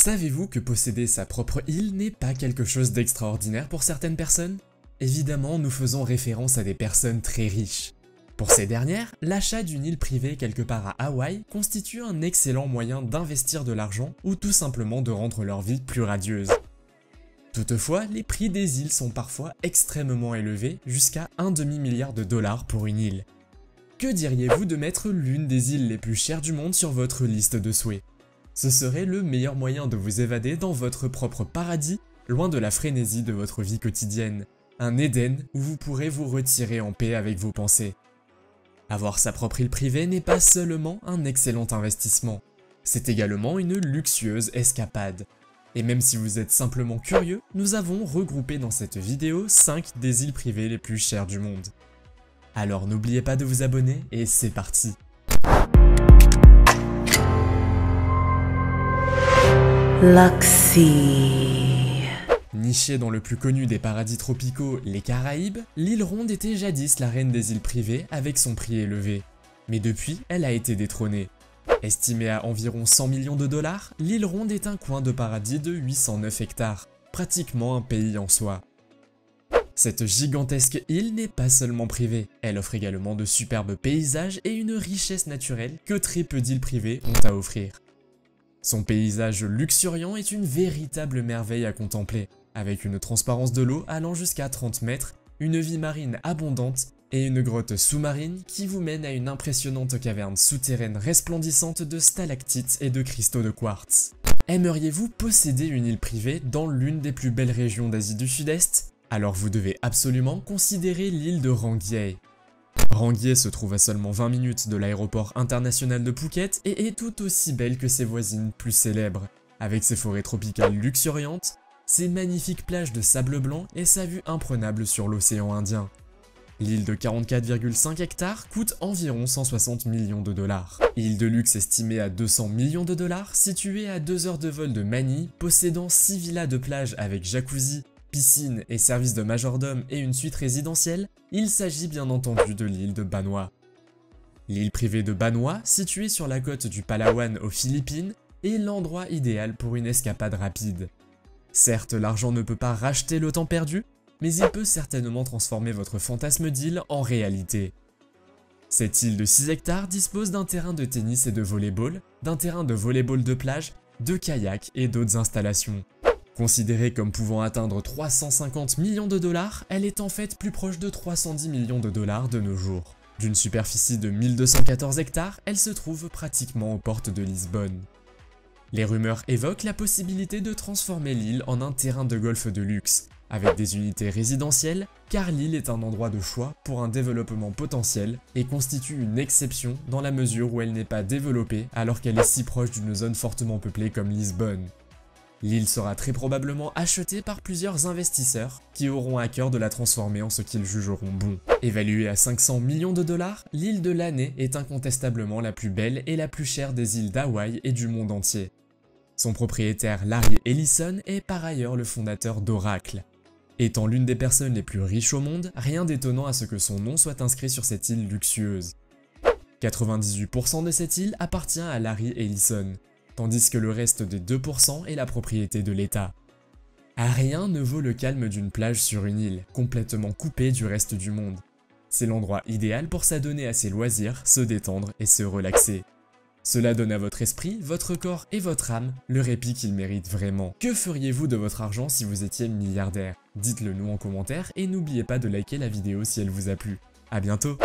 Savez-vous que posséder sa propre île n'est pas quelque chose d'extraordinaire pour certaines personnes? Évidemment, nous faisons référence à des personnes très riches. Pour ces dernières, l'achat d'une île privée quelque part à Hawaï constitue un excellent moyen d'investir de l'argent ou tout simplement de rendre leur vie plus radieuse. Toutefois, les prix des îles sont parfois extrêmement élevés, jusqu'à un demi-milliard de dollars pour une île. Que diriez-vous de mettre l'une des îles les plus chères du monde sur votre liste de souhaits? Ce serait le meilleur moyen de vous évader dans votre propre paradis, loin de la frénésie de votre vie quotidienne. Un Éden où vous pourrez vous retirer en paix avec vos pensées. Avoir sa propre île privée n'est pas seulement un excellent investissement, c'est également une luxueuse escapade. Et même si vous êtes simplement curieux, nous avons regroupé dans cette vidéo 5 des îles privées les plus chères du monde. Alors n'oubliez pas de vous abonner et c'est parti! Luxy. Nichée dans le plus connu des paradis tropicaux, les Caraïbes, l'île Ronde était jadis la reine des îles privées avec son prix élevé. Mais depuis, elle a été détrônée. Estimée à environ 100 millions de dollars, l'île Ronde est un coin de paradis de 809 hectares, pratiquement un pays en soi. Cette gigantesque île n'est pas seulement privée, elle offre également de superbes paysages et une richesse naturelle que très peu d'îles privées ont à offrir. Son paysage luxuriant est une véritable merveille à contempler, avec une transparence de l'eau allant jusqu'à 30 mètres, une vie marine abondante et une grotte sous-marine qui vous mène à une impressionnante caverne souterraine resplendissante de stalactites et de cristaux de quartz. Aimeriez-vous posséder une île privée dans l'une des plus belles régions d'Asie du Sud-Est? Alors vous devez absolument considérer l'île de Rangye. Rangye se trouve à seulement 20 minutes de l'aéroport international de Phuket et est tout aussi belle que ses voisines plus célèbres, avec ses forêts tropicales luxuriantes, ses magnifiques plages de sable blanc et sa vue imprenable sur l'océan Indien. L'île de 44,5 hectares coûte environ 160 millions de dollars. Île de luxe estimée à 200 millions de dollars, située à 2 heures de vol de Manille, possédant 6 villas de plage avec jacuzzi, piscine et service de majordome et une suite résidentielle, il s'agit bien entendu de l'île de Banua. L'île privée de Banua, située sur la côte du Palawan aux Philippines, est l'endroit idéal pour une escapade rapide. Certes, l'argent ne peut pas racheter le temps perdu, mais il peut certainement transformer votre fantasme d'île en réalité. Cette île de 6 hectares dispose d'un terrain de tennis et de volley-ball, d'un terrain de volley-ball de plage, de kayak et d'autres installations. Considérée comme pouvant atteindre 350 millions de dollars, elle est en fait plus proche de 310 millions de dollars de nos jours. D'une superficie de 1214 hectares, elle se trouve pratiquement aux portes de Lisbonne. Les rumeurs évoquent la possibilité de transformer l'île en un terrain de golf de luxe, avec des unités résidentielles, car l'île est un endroit de choix pour un développement potentiel et constitue une exception dans la mesure où elle n'est pas développée alors qu'elle est si proche d'une zone fortement peuplée comme Lisbonne. L'île sera très probablement achetée par plusieurs investisseurs qui auront à cœur de la transformer en ce qu'ils jugeront bon. Évaluée à 500 millions de dollars, l'île de l'année est incontestablement la plus belle et la plus chère des îles d'Hawaï et du monde entier. Son propriétaire Larry Ellison est par ailleurs le fondateur d'Oracle. Étant l'une des personnes les plus riches au monde, rien d'étonnant à ce que son nom soit inscrit sur cette île luxueuse. 98% de cette île appartient à Larry Ellison, tandis que le reste des 2% est la propriété de l'État. Rien ne vaut le calme d'une plage sur une île, complètement coupée du reste du monde. C'est l'endroit idéal pour s'adonner à ses loisirs, se détendre et se relaxer. Cela donne à votre esprit, votre corps et votre âme le répit qu'ils méritent vraiment. Que feriez-vous de votre argent si vous étiez milliardaire? Dites-le nous en commentaire et n'oubliez pas de liker la vidéo si elle vous a plu. À bientôt!